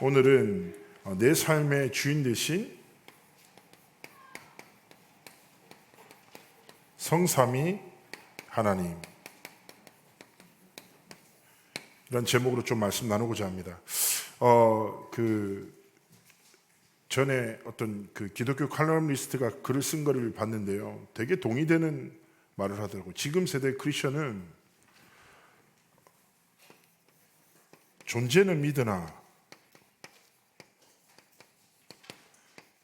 오늘은 내 삶의 주인 되신 성삼위 하나님, 이런 제목으로 좀 말씀 나누고자 합니다. 전에 어떤 기독교 칼럼니스트가 글을 쓴 거를 봤는데요, 되게 동의되는 말을 하더라고요. 지금 세대 크리스천은 존재는 믿으나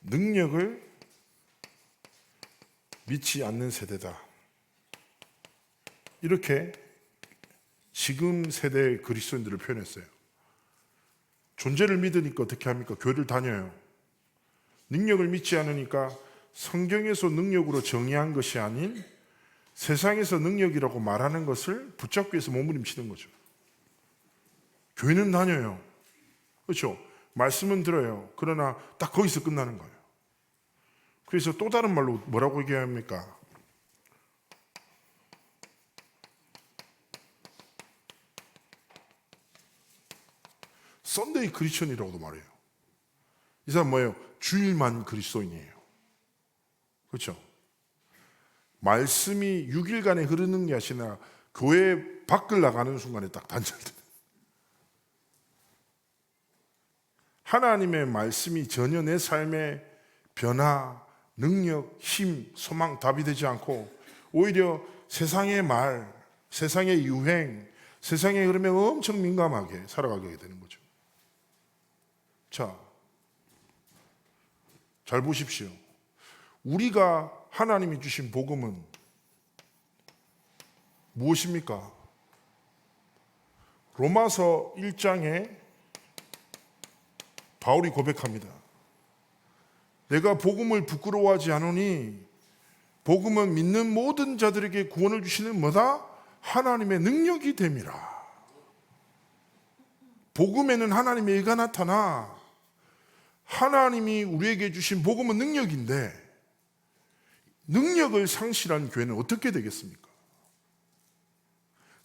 능력을 믿지 않는 세대다, 이렇게 지금 세대의 그리스도인들을 표현했어요. 존재를 믿으니까 어떻게 합니까? 교회를 다녀요. 능력을 믿지 않으니까 성경에서 능력으로 정의한 것이 아닌 세상에서 능력이라고 말하는 것을 붙잡기 위해서 몸부림치는 거죠. 교회는 다녀요. 그렇죠? 말씀은 들어요. 그러나 딱 거기서 끝나는 거예요. 그래서 또 다른 말로 뭐라고 얘기합니까? 썬데이 크리스천이라고도 말해요. 이 사람 뭐예요? 주일만 그리스도인이에요. 그렇죠? 말씀이 6일간에 흐르는 게 아니라 교회 밖을 나가는 순간에 딱 단절되는, 하나님의 말씀이 전혀 내 삶의 변화, 능력, 힘, 소망, 답이 되지 않고 오히려 세상의 말, 세상의 유행, 세상의 흐름에 엄청 민감하게 살아가게 되는 거죠. 자, 잘 보십시오. 우리가 하나님이 주신 복음은 무엇입니까? 로마서 1장에 바울이 고백합니다. 내가 복음을 부끄러워하지 않으니 복음은 믿는 모든 자들에게 구원을 주시는 뭐다? 하나님의 능력이 됨이라. 복음에는 하나님의 의가 나타나 하나님이 우리에게 주신 복음은 능력인데, 능력을 상실한 교회는 어떻게 되겠습니까?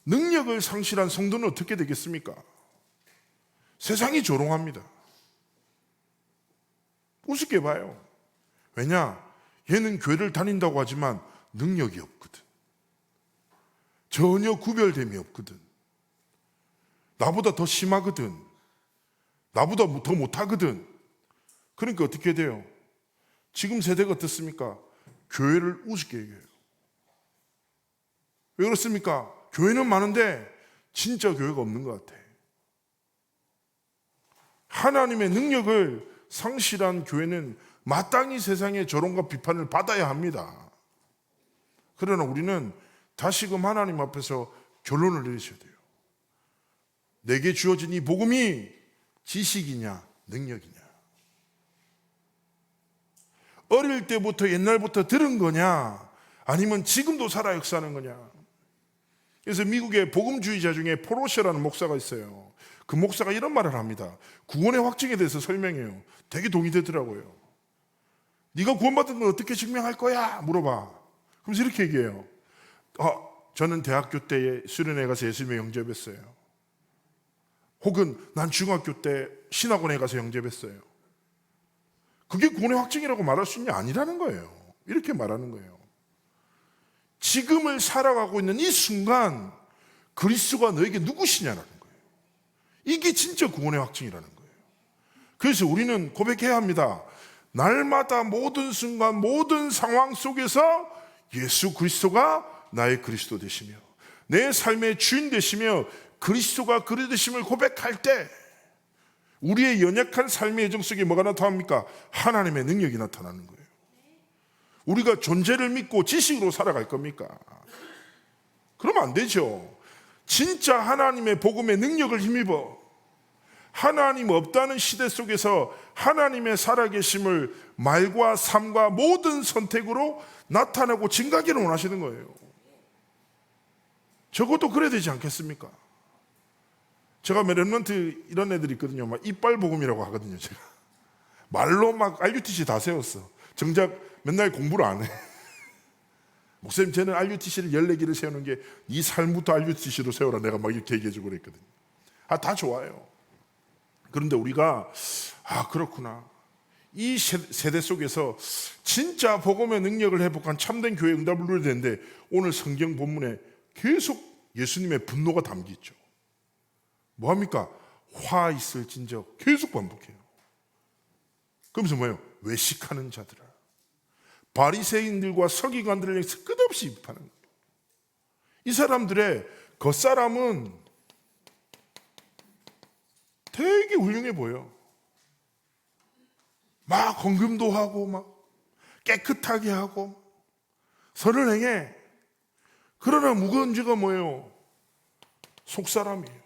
능력을 상실한 성도는 어떻게 되겠습니까? 세상이 조롱합니다. 우습게 봐요. 왜냐? 얘는 교회를 다닌다고 하지만 능력이 없거든. 전혀 구별됨이 없거든. 나보다 더 심하거든. 나보다 더 못하거든. 그러니까 어떻게 돼요? 지금 세대가 어떻습니까? 교회를 우습게 얘기해요. 왜 그렇습니까? 교회는 많은데 진짜 교회가 없는 것 같아. 하나님의 능력을 상실한 교회는 마땅히 세상의 조롱과 비판을 받아야 합니다. 그러나 우리는 다시금 하나님 앞에서 결론을 내리셔야 돼요. 내게 주어진 이 복음이 지식이냐 능력이냐, 어릴 때부터 옛날부터 들은 거냐, 아니면 지금도 살아 역사하는 거냐. 그래서 미국의 복음주의자 중에 포로셔라는 목사가 있어요. 그 목사가 이런 말을 합니다. 구원의 확증에 대해서 설명해요. 되게 동의되더라고요. 네가 구원받은 걸 어떻게 증명할 거야? 물어봐. 그러면서 이렇게 얘기해요. 저는 대학교 때 수련회 가서 예수님의 영접했어요. 혹은 난 중학교 때 신학원에 가서 영접했어요. 그게 구원의 확증이라고 말할 수 있냐? 아니라는 거예요. 이렇게 말하는 거예요. 지금을 살아가고 있는 이 순간 그리스도가 너에게 누구시냐라는 거예요. 이게 진짜 구원의 확증이라는 거예요. 그래서 우리는 고백해야 합니다. 날마다 모든 순간 모든 상황 속에서 예수 그리스도가 나의 그리스도 되시며 내 삶의 주인 되시며 그리스도가 그리 되심을 고백할 때 우리의 연약한 삶의 여정 속에 뭐가 나타납니까? 하나님의 능력이 나타나는 거예요. 우리가 존재를 믿고 지식으로 살아갈 겁니까? 그러면 안 되죠. 진짜 하나님의 복음의 능력을 힘입어 하나님 없다는 시대 속에서 하나님의 살아계심을 말과 삶과 모든 선택으로 나타나고 증가하기를 원하시는 거예요. 적어도 그래야 되지 않겠습니까? 제가 렘넌트 이런 애들이 있거든요. 막 이빨 복음이라고 하거든요. 제가 말로 막 RUTC 다 세웠어. 정작 맨날 공부를 안 해. 목사님, 저는 RUTC를 14개를 세우는 게 네 삶부터 RUTC로 세워라 내가 막 이렇게 얘기해주고 그랬거든요. 다 좋아요. 그런데 우리가 그렇구나, 이 세대 속에서 진짜 복음의 능력을 회복한 참된 교회 응답을 누려야 되는데 오늘 성경 본문에 계속 예수님의 분노가 담겨 있죠. 뭐합니까? 화 있을진저 계속 반복해요. 그러면서 뭐예요? 외식하는 자들아, 바리새인들과 서기관들을 향해서 끝없이 비판하는 거예요. 이 사람들의 겉사람은 되게 훌륭해 보여. 막 헌금도 하고 막 깨끗하게 하고 선을 행해. 그러나 무거운 죄가 뭐예요? 속사람이에요.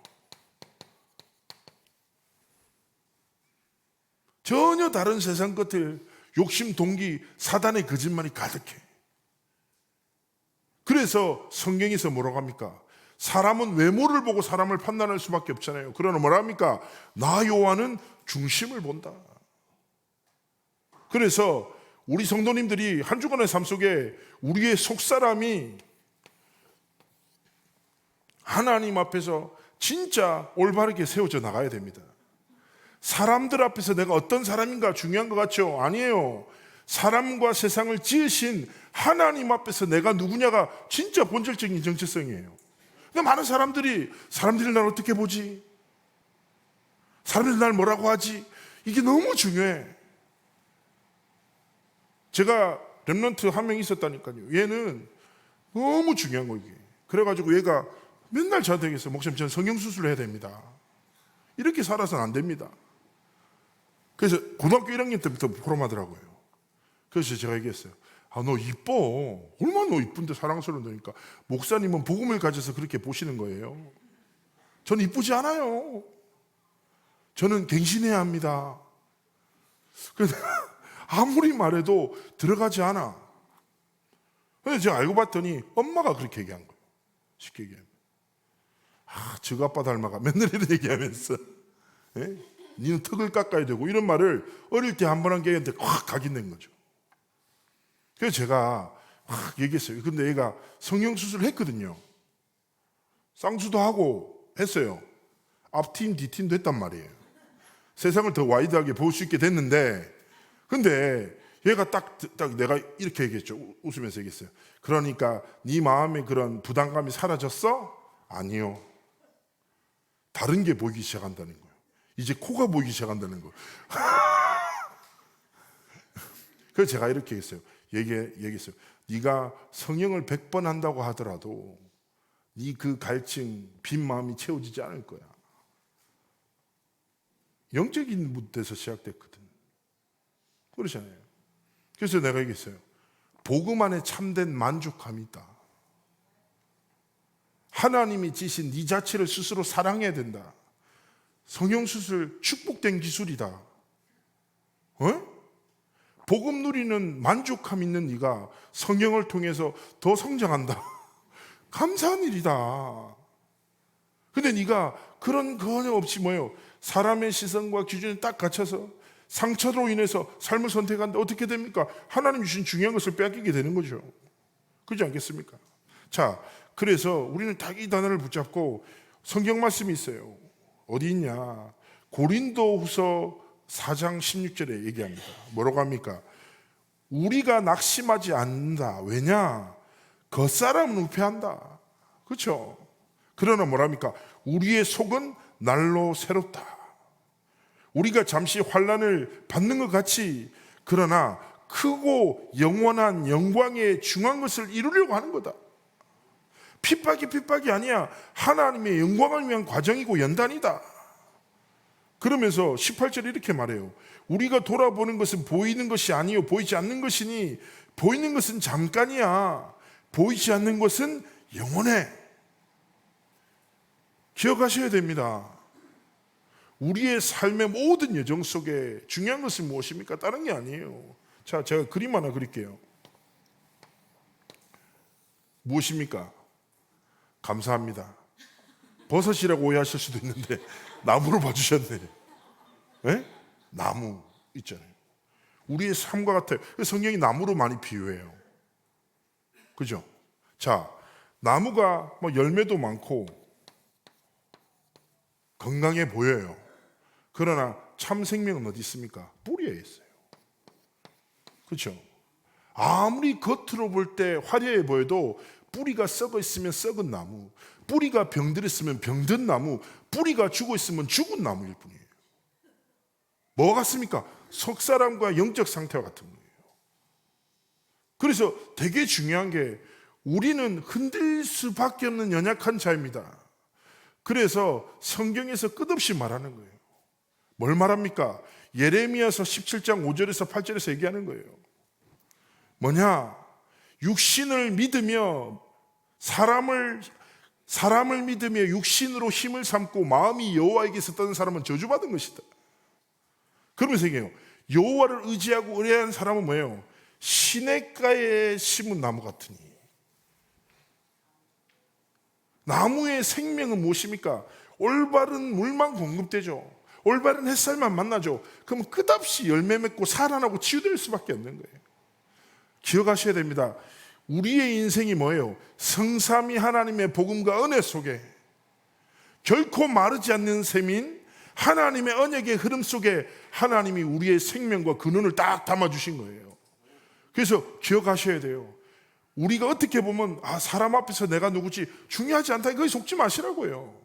전혀 다른 세상 것들, 욕심, 동기, 사단의 거짓말이 가득해. 그래서 성경에서 뭐라고 합니까? 사람은 외모를 보고 사람을 판단할 수밖에 없잖아요. 그러나 뭐라 합니까? 나 요한은 중심을 본다. 그래서 우리 성도님들이 한 주간의 삶 속에 우리의 속사람이 하나님 앞에서 진짜 올바르게 세워져 나가야 됩니다. 사람들 앞에서 내가 어떤 사람인가 중요한 것 같죠? 아니에요. 사람과 세상을 지으신 하나님 앞에서 내가 누구냐가 진짜 본질적인 정체성이에요. 근데 많은 사람들이 날 어떻게 보지? 사람들이 날 뭐라고 하지? 이게 너무 중요해. 제가 렘넌트 한 명 있었다니까요. 얘는 너무 중요한 거 이게. 그래가지고 얘가 맨날 저한테 얘기했어요. 목사님, 저는 성형수술을 해야 됩니다. 이렇게 살아서는 안 됩니다. 그래서 고등학교 1학년 때부터 포럼하더라고요. 그래서 제가 얘기했어요. 너 이뻐. 얼마나 너 이쁜데 사랑스러운다니까. 목사님은 복음을 가져서 그렇게 보시는 거예요. 저는 이쁘지 않아요. 저는 갱신해야 합니다. 그래서 아무리 말해도 들어가지 않아. 근데 제가 알고 봤더니 엄마가 그렇게 얘기한 거예요. 쉽게 얘기하면. 저거 아빠 닮아가. 맨날 이런 얘기하면서. 예? 니는 턱을 깎아야 되고 이런 말을 어릴 때 한 번 한 게 얘한테 확 각인된 거죠. 그래서 제가 확 얘기했어요. 근데 얘가 성형수술을 했거든요. 쌍수도 하고 했어요. 앞팀, 뒤팀도 했단 말이에요. 세상을 더 와이드하게 볼 수 있게 됐는데, 근데 얘가 딱 내가 이렇게 얘기했죠. 웃으면서 얘기했어요. 그러니까 네 마음에 그런 부담감이 사라졌어? 아니요. 다른 게 보이기 시작한다는 거예요. 이제 코가 보이기 시작한다는 거예요. 그래서 제가 이렇게 했어요. 얘기했어요. 네가 성형을 100번 한다고 하더라도 네 그 갈증, 빈 마음이 채워지지 않을 거야. 영적인 무대에서 시작됐거든. 그러잖아요. 그래서 내가 얘기했어요. 복음 안에 참된 만족감이 있다. 하나님이 지신 네 자체를 스스로 사랑해야 된다. 성형수술 축복된 기술이다. 복음 누리는 만족감 있는 네가 성령을 통해서 더 성장한다. 감사한 일이다. 근데 네가 그런 거냐 없이 뭐예요? 사람의 시선과 기준에 딱 갇혀서 상처로 인해서 삶을 선택하는데 어떻게 됩니까? 하나님 주신 중요한 것을 빼앗기게 되는 거죠. 그렇지 않겠습니까? 자, 그래서 우리는 딱 이 단어를 붙잡고 성경 말씀이 있어요. 어디 있냐? 고린도후서 4장 16절에 얘기합니다. 뭐라고 합니까? 우리가 낙심하지 않는다. 왜냐? 겉사람은 우패한다. 그렇죠? 그러나 뭐랍니까? 우리의 속은 날로 새롭다. 우리가 잠시 환난을 받는 것 같이, 그러나 크고 영원한 영광의 중요한 것을 이루려고 하는 거다. 핍박이 아니야. 하나님의 영광을 위한 과정이고 연단이다. 그러면서 18절에 이렇게 말해요. 우리가 돌아보는 것은 보이는 것이 아니요 보이지 않는 것이니 보이는 것은 잠깐이야. 보이지 않는 것은 영원해. 기억하셔야 됩니다. 우리의 삶의 모든 여정 속에 중요한 것은 무엇입니까? 다른 게 아니에요. 자, 제가 그림 하나 그릴게요. 무엇입니까? 감사합니다. 버섯이라고 오해하실 수도 있는데 나무로 봐주셨네. 네? 나무 있잖아요. 우리의 삶과 같아요. 성경이 나무로 많이 비유해요. 그죠? 자, 나무가 뭐 열매도 많고 건강해 보여요. 그러나 참 생명은 어디 있습니까? 뿌리에 있어요. 그렇죠? 아무리 겉으로 볼 때 화려해 보여도 뿌리가 썩어 있으면 썩은 나무, 뿌리가 병들었으면 병든 나무, 뿌리가 죽어 있으면 죽은 나무일 뿐이에요. 뭐 같습니까? 속사람과 영적 상태와 같은 거예요. 그래서 되게 중요한 게 우리는 흔들릴 수밖에 없는 연약한 자입니다. 그래서 성경에서 끝없이 말하는 거예요. 뭘 말합니까? 예레미야서 17장 5절에서 8절에서 얘기하는 거예요. 뭐냐? 육신을 믿으며 사람을 믿으며 육신으로 힘을 삼고 마음이 여호와에게서 떠는 사람은 저주받은 것이다. 그러면서 얘기해요. 여호와를 의지하고 의뢰하는 사람은 뭐예요? 시냇가에 심은 나무 같으니. 나무의 생명은 무엇입니까? 올바른 물만 공급되죠. 올바른 햇살만 만나죠. 그러면 끝없이 열매 맺고 살아나고 치유될 수밖에 없는 거예요. 기억하셔야 됩니다. 우리의 인생이 뭐예요? 성삼위 하나님의 복음과 은혜 속에 결코 마르지 않는 셈인 하나님의 언약의 흐름 속에 하나님이 우리의 생명과 근원을 딱 담아주신 거예요. 그래서 기억하셔야 돼요. 우리가 어떻게 보면 사람 앞에서 내가 누구지 중요하지 않다, 거기 속지 마시라고요.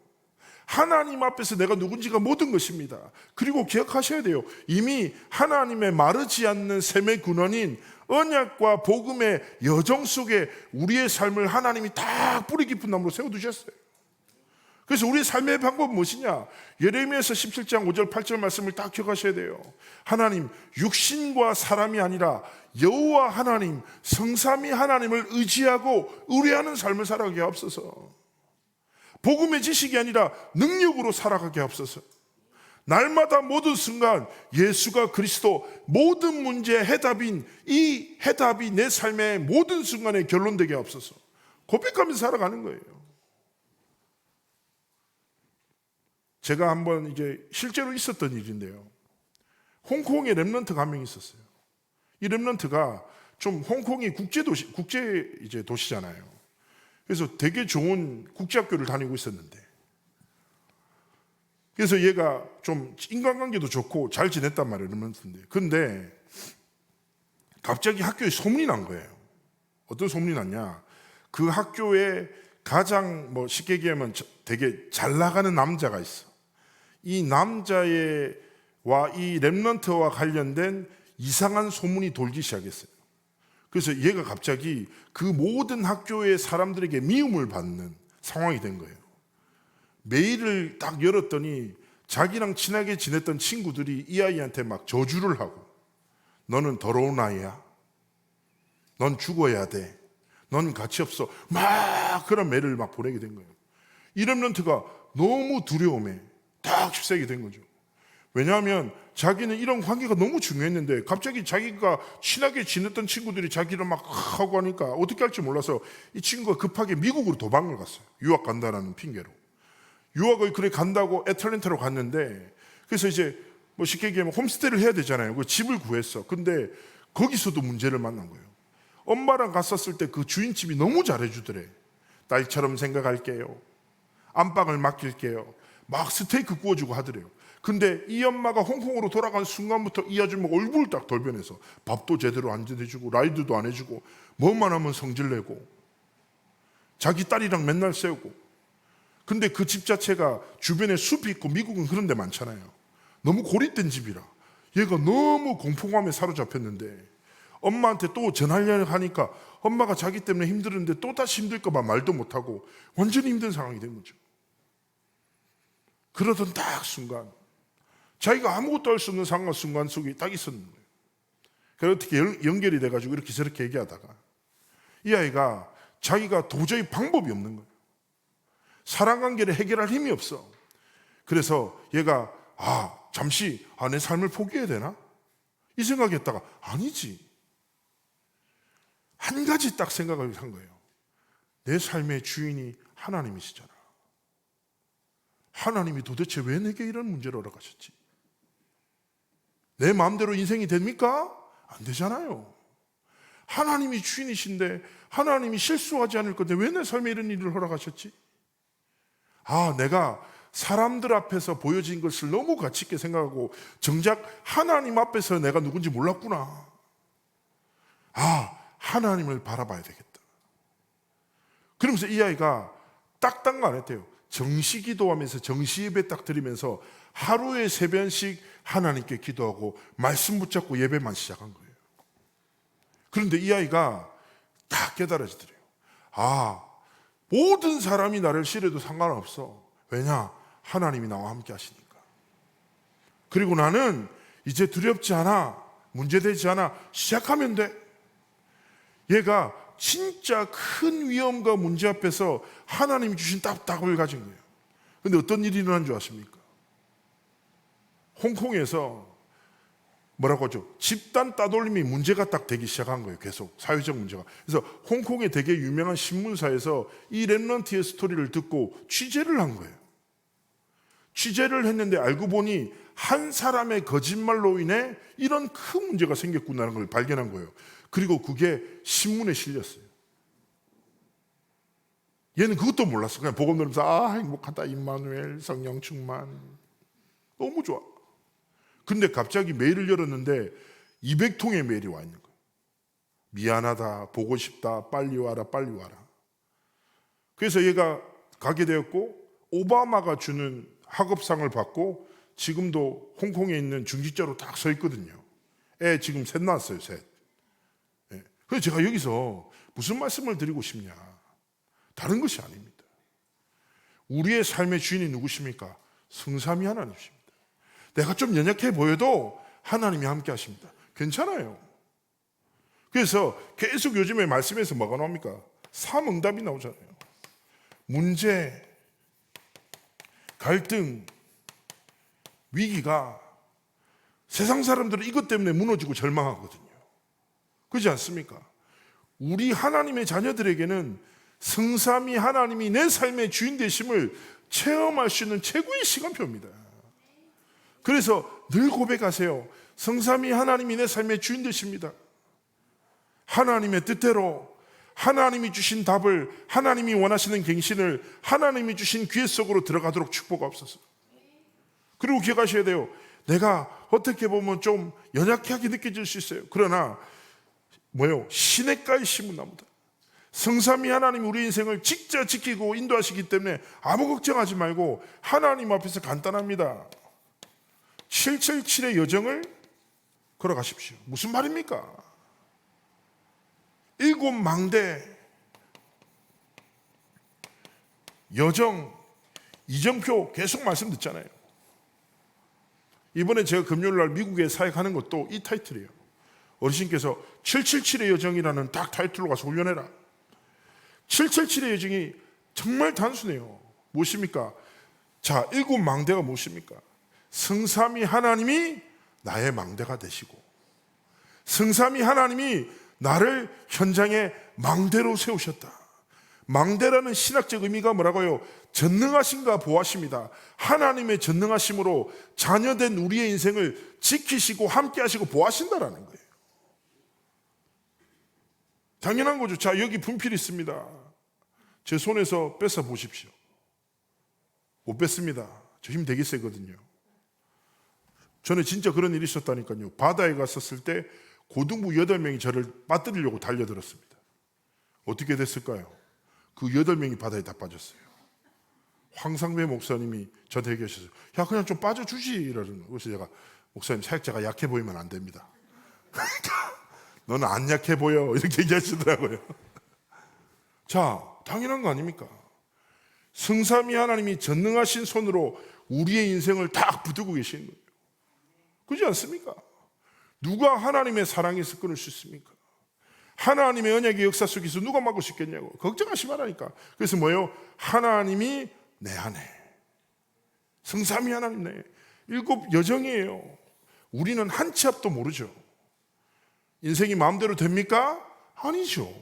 하나님 앞에서 내가 누군지가 모든 것입니다. 그리고 기억하셔야 돼요. 이미 하나님의 마르지 않는 샘의 근원인 언약과 복음의 여정 속에 우리의 삶을 하나님이 딱 뿌리 깊은 나무로 세워두셨어요. 그래서 우리의 삶의 방법은 무엇이냐? 예레미야서 17장 5절 8절 말씀을 딱 기억하셔야 돼요. 하나님, 육신과 사람이 아니라 여호와 하나님, 성삼위 하나님을 의지하고 의뢰하는 삶을 살아가게 하옵소서. 복음의 지식이 아니라 능력으로 살아가게 하옵소서. 날마다 모든 순간 예수가 그리스도, 모든 문제의 해답인 이 해답이 내 삶의 모든 순간에 결론되게 하옵소서. 고백하면서 살아가는 거예요. 제가 한번 이제 실제로 있었던 일인데요. 홍콩에 랩런트가 한 명 있었어요. 이 랩런트가 좀 홍콩이 국제 도시잖아요. 그래서 되게 좋은 국제학교를 다니고 있었는데, 그래서 얘가 좀 인간관계도 좋고 잘 지냈단 말이에요, 랩런트인데. 근데 갑자기 학교에 소문이 난 거예요. 어떤 소문이 났냐? 그 학교에 가장 쉽게 얘기하면 되게 잘 나가는 남자가 있어. 이 남자와 이 랩런트와 관련된 이상한 소문이 돌기 시작했어요. 그래서 얘가 갑자기 그 모든 학교의 사람들에게 미움을 받는 상황이 된 거예요. 메일을 딱 열었더니 자기랑 친하게 지냈던 친구들이 이 아이한테 막 저주를 하고, 너는 더러운 아이야, 넌 죽어야 돼, 넌 가치 없어, 막 그런 메일을 막 보내게 된 거예요. 이 랩런트가 너무 두려움에 딱 휩싸이게 된 거죠. 왜냐하면 자기는 이런 관계가 너무 중요했는데 갑자기 자기가 친하게 지냈던 친구들이 자기를 막 하고 하니까 어떻게 할지 몰라서 이 친구가 급하게 미국으로 도망을 갔어요. 유학 간다라는 핑계로. 유학을 그래 간다고 애틀랜타로 갔는데, 그래서 이제 쉽게 얘기하면 홈스테이를 해야 되잖아요. 그 집을 구했어. 근데 거기서도 문제를 만난 거예요. 엄마랑 갔었을 때 그 주인집이 너무 잘해주더래. 딸처럼 생각할게요, 안방을 맡길게요, 막 스테이크 구워주고 하더래요. 근데 이 엄마가 홍콩으로 돌아간 순간부터 이 아줌마가 얼굴을 딱 돌변해서 밥도 제대로 안 해주고 라이드도 안 해주고 뭐만 하면 성질내고 자기 딸이랑 맨날 싸우고. 근데 그 집 자체가 주변에 숲이 있고 미국은 그런 데 많잖아요. 너무 고립된 집이라 얘가 너무 공포감에 사로잡혔는데, 엄마한테 또 전하려고 하니까 엄마가 자기 때문에 힘들었는데 또 다시 힘들까 봐 말도 못하고 완전히 힘든 상황이 된 거죠. 그러던 딱 순간 자기가 아무것도 할 수 없는 상황 순간 속에 딱 있었는 거예요. 그래서 어떻게 연결이 돼가지고 이렇게 저렇게 얘기하다가 이 아이가 자기가 도저히 방법이 없는 거예요. 사랑관계를 해결할 힘이 없어. 그래서 얘가 잠시 내 삶을 포기해야 되나? 이 생각했다가 아니지. 한 가지 딱 생각을 한 거예요. 내 삶의 주인이 하나님이시잖아. 하나님이 도대체 왜 내게 이런 문제를 허락하셨지? 내 마음대로 인생이 됩니까? 안 되잖아요. 하나님이 주인이신데 하나님이 실수하지 않을 건데 왜 내 삶에 이런 일을 허락하셨지? 내가 사람들 앞에서 보여진 것을 너무 가치 있게 생각하고 정작 하나님 앞에서 내가 누군지 몰랐구나. 하나님을 바라봐야 되겠다. 그러면서 이 아이가 딱딱만 안 했대요. 정시 기도하면서 정시 예배 딱 드리면서 하루에 3번씩 하나님께 기도하고 말씀 붙잡고 예배만 시작한 거예요. 그런데 이 아이가 다 깨달아지더래요. 모든 사람이 나를 싫어도 상관없어. 왜냐? 하나님이 나와 함께 하시니까. 그리고 나는 이제 두렵지 않아. 문제되지 않아. 시작하면 돼. 얘가 진짜 큰 위험과 문제 앞에서 하나님이 주신 답을 가진 거예요. 그런데 어떤 일이 일어난 줄 아십니까? 홍콩에서 뭐라고 하죠? 집단 따돌림이 문제가 딱 되기 시작한 거예요. 계속 사회적 문제가. 그래서 홍콩의 되게 유명한 신문사에서 이 렘넌트의 스토리를 듣고 취재를 한 거예요. 취재를 했는데 알고 보니 한 사람의 거짓말로 인해 이런 큰 문제가 생겼구나라는 걸 발견한 거예요. 그리고 그게 신문에 실렸어요. 얘는 그것도 몰랐어. 그냥 복음 들으면서 행복하다, 임마누엘, 성령 충만, 너무 좋아. 근데 갑자기 메일을 열었는데 200통의 메일이 와 있는 거예요. 미안하다, 보고 싶다, 빨리 와라, 빨리 와라. 그래서 얘가 가게 되었고 오바마가 주는 학업상을 받고 지금도 홍콩에 있는 중직자로 딱 서 있거든요. 애 지금 셋 낳았어요, 셋. 그래서 제가 여기서 무슨 말씀을 드리고 싶냐? 다른 것이 아닙니다. 우리의 삶의 주인이 누구십니까? 성삼위 하나님이십니다. 내가 좀 연약해 보여도 하나님이 함께 하십니다. 괜찮아요. 그래서 계속 요즘에 말씀에서 뭐가 나옵니까? 3응답이 나오잖아요. 문제, 갈등, 위기가 세상 사람들은 이것 때문에 무너지고 절망하거든요. 그렇지 않습니까? 우리 하나님의 자녀들에게는 성삼위 하나님이 내 삶의 주인 되심을 체험할 수 있는 최고의 시간표입니다. 그래서 늘 고백하세요. 성삼위 하나님이 내 삶의 주인 되십니다. 하나님의 뜻대로 하나님이 주신 답을, 하나님이 원하시는 갱신을 하나님이 주신 귀의 속으로 들어가도록 축복하옵소서. 그리고 기억하셔야 돼요. 내가 어떻게 보면 좀 연약하게 느껴질 수 있어요. 그러나 시냇가에 심은 나무다. 성삼위 하나님이 우리 인생을 직접 지키고 인도하시기 때문에 아무 걱정하지 말고 하나님 앞에서 간단합니다. 777의 여정을 걸어가십시오. 무슨 말입니까? 7망대 여정 이정표 계속 말씀 듣잖아요. 이번에 제가 금요일날 미국에 사역하는 것도 이 타이틀이에요. 어르신께서 777의 여정이라는 딱 타이틀로 가서 훈련해라. 777의 여정이 정말 단순해요. 무엇입니까? 자, 7망대가 무엇입니까? 성삼위 하나님이 나의 망대가 되시고 성삼위 하나님이 나를 현장에 망대로 세우셨다. 망대라는 신학적 의미가 뭐라고요? 전능하신가 보하십니다. 하나님의 전능하심으로 자녀된 우리의 인생을 지키시고 함께 하시고 보하신다라는 거예요. 당연한 거죠. 자, 여기 분필이 있습니다. 제 손에서 뺏어 보십시오. 못 뺐습니다. 저 힘 되게 세거든요. 전에 진짜 그런 일이 있었다니까요. 바다에 갔었을 때 고등부 8명이 저를 빠뜨리려고 달려들었습니다. 어떻게 됐을까요? 그 8명이 바다에 다 빠졌어요. 황상배 목사님이 저한테 얘기하셨어요. 야, 그냥 좀 빠져주지 이러는. 그래서 제가 목사님 사역자가 약해 보이면 안 됩니다. 너는 안 약해 보여 이렇게 얘기하시더라고요. 자, 당연한 거 아닙니까? 성삼위 하나님이 전능하신 손으로 우리의 인생을 딱 붙들고 계시는 거예요. 그렇지 않습니까? 누가 하나님의 사랑에서 끊을 수 있습니까? 하나님의 언약의 역사 속에서 누가 막을 수 있겠냐고. 걱정하지 말라니까. 그래서 뭐예요? 하나님이 내 안에, 성삼위 하나님 내 7 여정이에요. 우리는 한 치 앞도 모르죠. 인생이 마음대로 됩니까? 아니죠.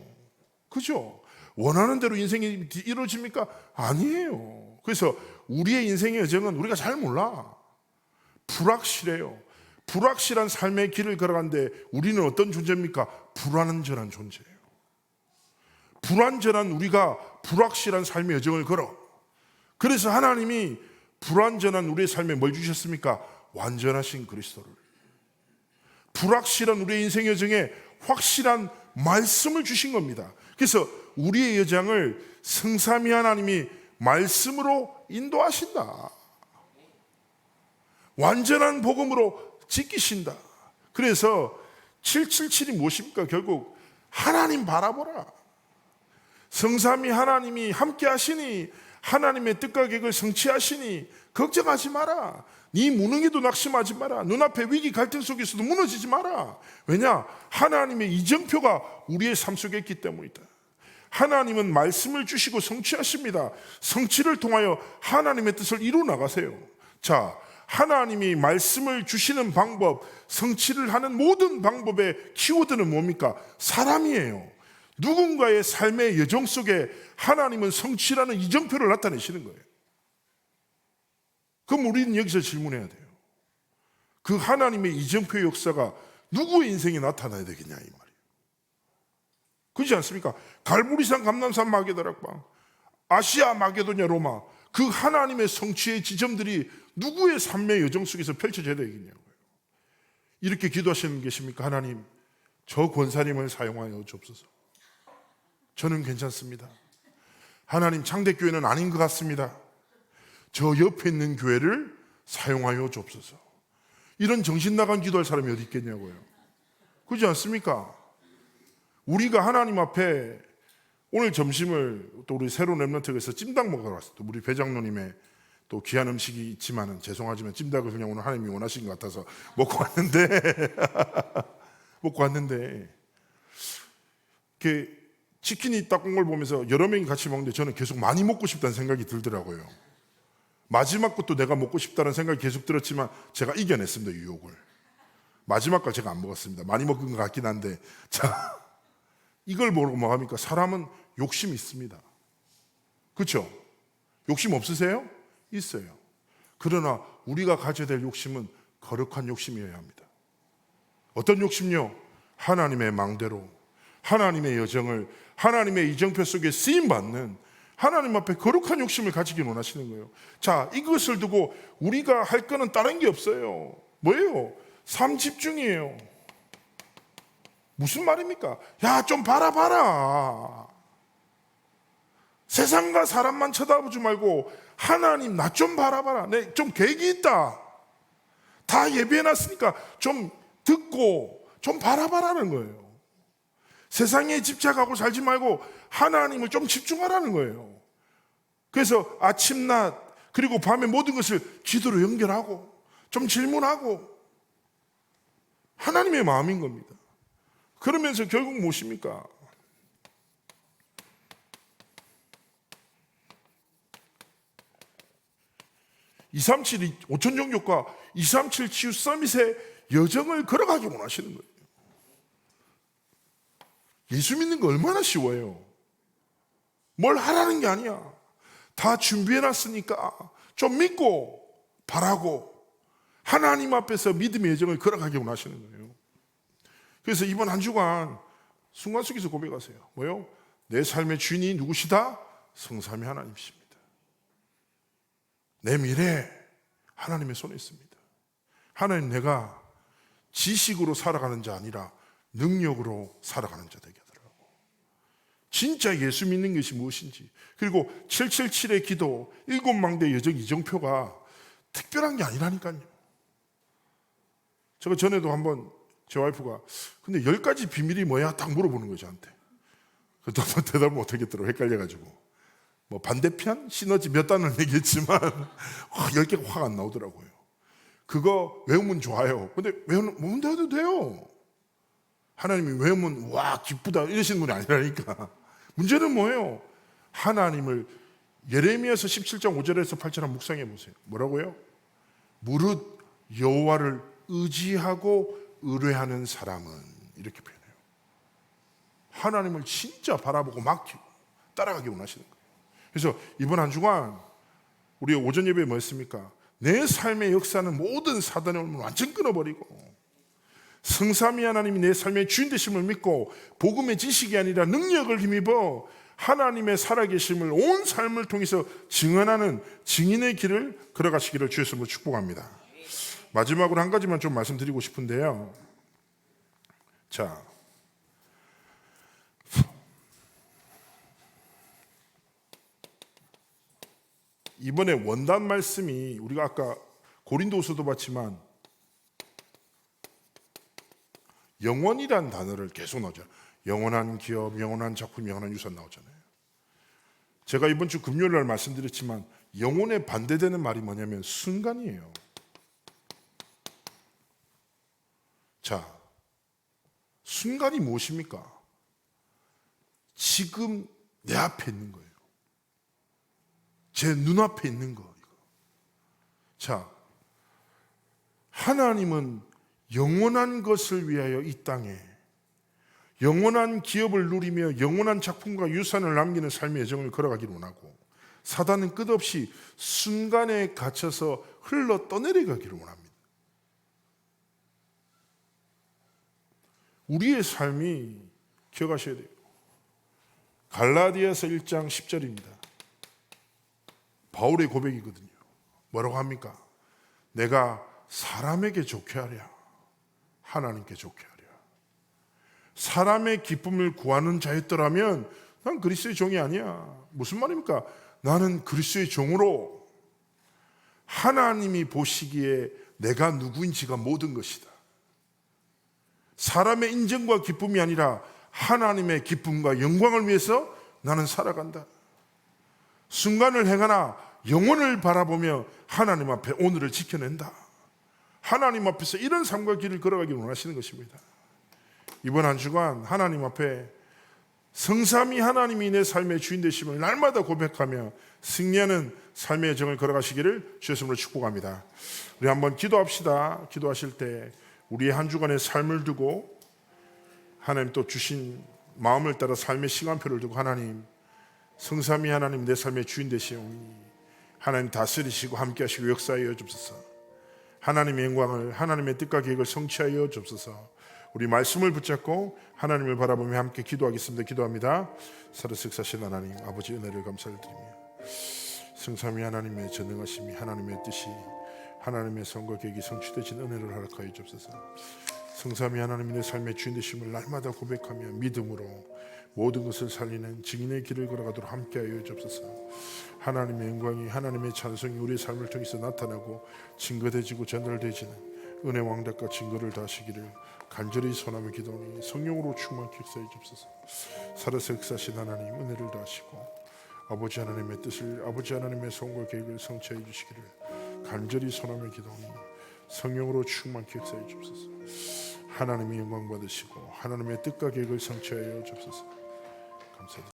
그죠? 원하는 대로 인생이 이루어집니까? 아니에요. 그래서 우리의 인생의 여정은 우리가 잘 몰라. 불확실해요. 불확실한 삶의 길을 걸어가는데 우리는 어떤 존재입니까? 불안전한 존재예요. 불안전한 우리가 불확실한 삶의 여정을 걸어. 그래서 하나님이 불완전한 우리의 삶에 뭘 주셨습니까? 완전하신 그리스도를. 불확실한 우리의 인생 여정에 확실한 말씀을 주신 겁니다. 그래서 우리의 여정을 성삼위 하나님이 말씀으로 인도하신다. 완전한 복음으로 지키신다. 그래서 777이 무엇입니까? 결국 하나님 바라보라. 성삼위 하나님이 함께 하시니 하나님의 뜻과 계획을 성취하시니 걱정하지 마라. 네 무능에도 낙심하지 마라. 눈앞에 위기 갈등 속에서도 무너지지 마라. 왜냐? 하나님의 이정표가 우리의 삶 속에 있기 때문이다. 하나님은 말씀을 주시고 성취하십니다. 성취를 통하여 하나님의 뜻을 이루어 나가세요. 자, 하나님이 말씀을 주시는 방법, 성취를 하는 모든 방법의 키워드는 뭡니까? 사람이에요. 누군가의 삶의 여정 속에 하나님은 성취라는 이정표를 나타내시는 거예요. 그럼 우리는 여기서 질문해야 돼요. 그 하나님의 이정표의 역사가 누구의 인생에 나타나야 되겠냐 이 말이에요. 그렇지 않습니까? 갈보리산, 감람산, 마게다락방, 아시아, 마게도냐, 로마, 그 하나님의 성취의 지점들이 누구의 삶의 여정 속에서 펼쳐져야 되겠냐고요. 이렇게 기도하시는 계십니까? 하나님, 저 권사님을 사용하여 주옵소서. 저는 괜찮습니다. 하나님, 창대교회는 아닌 것 같습니다. 저 옆에 있는 교회를 사용하여 주옵소서. 이런 정신 나간 기도할 사람이 어디 있겠냐고요. 그렇지 않습니까? 우리가 하나님 앞에 오늘 점심을 또 우리 새로운 렘넌트에서 찜닭 먹으러 왔어요. 또 우리 배장로님의 또 귀한 음식이 있지만은 죄송하지만 찜닭을 그냥 오늘 하나님이 원하신 것 같아서 먹고 왔는데 이렇게 치킨이 딱 온 걸 보면서 여러 명이 같이 먹는데 저는 계속 많이 먹고 싶다는 생각이 들더라고요. 마지막 것도 내가 먹고 싶다는 생각이 계속 들었지만 제가 이겨냈습니다, 유혹을. 마지막 거 제가 안 먹었습니다. 많이 먹은 것 같긴 한데. 자, 이걸 모르고 뭐 합니까? 사람은 욕심이 있습니다. 그렇죠? 욕심 없으세요? 있어요. 그러나 우리가 가져야 될 욕심은 거룩한 욕심이어야 합니다. 어떤 욕심요? 하나님의 망대로 하나님의 여정을 하나님의 이정표 속에 쓰임받는 하나님 앞에 거룩한 욕심을 가지기 원하시는 거예요. 자, 이것을 두고 우리가 할 거는 다른 게 없어요. 뭐예요? 삶 집중이에요. 무슨 말입니까? 야, 좀 봐라. 세상과 사람만 쳐다보지 말고 하나님 나 좀 봐라. 내 좀 계획이 있다. 다 예비해놨으니까 좀 듣고 좀 바라봐라는 거예요. 세상에 집착하고 살지 말고 하나님을 좀 집중하라는 거예요. 그래서 아침, 낮, 그리고 밤에 모든 것을 기도로 연결하고 좀 질문하고 하나님의 마음인 겁니다. 그러면서 결국 무엇입니까? (237) 5천 종교과 237 치유 서밋의 여정을 걸어가기 원하시는 거예요. 예수 믿는 거 얼마나 쉬워요. 뭘 하라는 게 아니야. 다 준비해놨으니까 좀 믿고 바라고 하나님 앞에서 믿음의 여정을 걸어가기 원하시는 거예요. 그래서 이번 한 주간 순간 속에서 고백하세요. 뭐요? 내 삶의 주인이 누구시다? 성삼위 하나님이십니다. 내 미래 하나님의 손에 있습니다. 하나님, 내가 지식으로 살아가는 자 아니라 능력으로 살아가는 자 되게 하더라고. 진짜 예수 믿는 것이 무엇인지, 그리고 777의 기도, 7망대 여정 이정표가 특별한 게 아니라니까요. 제가 전에도 한번 제 와이프가 근데 10가지 비밀이 뭐야? 딱 물어보는 거예요, 저한테. 그것도 한번 대답을 못 하겠더라고, 헷갈려가지고. 뭐 반대편? 시너지 몇 단을 얘기했지만 10개가 확 안 나오더라고요. 그거 외우면 좋아요. 근데 외우면 해도 돼요. 하나님이 외우면 와 기쁘다 이러시는 분이 아니라니까. 문제는 뭐예요? 하나님을 예레미야서 17장 5절에서 8절 한번 묵상해 보세요. 뭐라고요? 무릇 여호와를 의지하고 의뢰하는 사람은, 이렇게 표현해요. 하나님을 진짜 바라보고 맡기고 따라가기 원하시는 거예요. 그래서 이번 한 주간 우리 오전 예배에 뭐였습니까? 내 삶의 역사는 모든 사단의 올무를 완전 끊어버리고 성삼위 하나님이 내 삶의 주인 되심을 믿고 복음의 지식이 아니라 능력을 힘입어 하나님의 살아계심을 온 삶을 통해서 증언하는 증인의 길을 걸어가시기를 주의 이름으로 축복합니다. 마지막으로 한 가지만 좀 말씀드리고 싶은데요. 자, 이번에 원단 말씀이 우리가 아까 고린도후서도 봤지만 영원이란 단어를 계속 나오죠. 영원한 기업, 영원한 작품, 영원한 유산 나오잖아요. 제가 이번 주 금요일 날 말씀드렸지만 영혼에 반대되는 말이 뭐냐면 순간이에요. 자, 순간이 무엇입니까? 지금 내 앞에 있는 거예요. 제 눈앞에 있는 거. 자, 하나님은 영원한 것을 위하여 이 땅에 영원한 기업을 누리며 영원한 작품과 유산을 남기는 삶의 여정을 걸어가기를 원하고, 사단은 끝없이 순간에 갇혀서 흘러 떠내려가기를 원합니다. 우리의 삶이 기억하셔야 돼요. 갈라디아서 1장 10절입니다. 바울의 고백이거든요. 뭐라고 합니까? 내가 사람에게 좋게 하랴, 하나님께 좋게 하랴. 사람의 기쁨을 구하는 자였더라면 난 그리스도의 종이 아니야. 무슨 말입니까? 나는 그리스도의 종으로 하나님이 보시기에 내가 누구인지가 모든 것이다. 사람의 인정과 기쁨이 아니라 하나님의 기쁨과 영광을 위해서 나는 살아간다. 순간을 행하나 영혼을 바라보며 하나님 앞에 오늘을 지켜낸다. 하나님 앞에서 이런 삶과 길을 걸어가기를 원하시는 것입니다. 이번 한 주간 하나님 앞에 성삼위 하나님이 내 삶의 주인 되심을 날마다 고백하며 승리하는 삶의 여정을 걸어가시기를 주의 이름으로 축복합니다. 우리 한번 기도합시다. 기도하실 때 우리의 한 주간의 삶을 두고 하나님 또 주신 마음을 따라 삶의 시간표를 두고 하나님, 성삼위 하나님 내 삶의 주인 되시오니 하나님 다스리시고 함께 하시고 역사하여 주옵소서. 하나님의 영광을, 하나님의 뜻과 계획을 성취하여 주옵소서. 우리 말씀을 붙잡고 하나님을 바라보며 함께 기도하겠습니다. 기도합니다. 살아생사신 하나님 아버지 은혜를 감사를 드리며 성삼위 하나님의 전능하심이, 하나님의 뜻이, 하나님의 선과 계획이 성취되신 은혜를 허락하여 주옵소서. 성삼위 하나님의 내 삶의 주인 되심을 날마다 고백하며 믿음으로 모든 것을 살리는 증인의 길을 걸어가도록 함께하여 주옵소서. 하나님의 영광이, 하나님의 찬송이 우리의 삶을 통해서 나타나고 증거되지고 전달되지는 은혜 왕답과 증거를 다하시기를 간절히 소원하며 기도하니 성령으로 충만케 역사해 주옵소서. 살아서 역사하신 하나님 은혜를 다하시고 아버지 하나님의 뜻을, 아버지 하나님의 소원과 계획을 성취해 주시기를 간절히 소원하며 기도하니 성령으로 충만케 역사해 주옵소서. 하나님의 영광 받으시고 하나님의 뜻과 계획을 성취하여 주옵소서. 감사드립니다.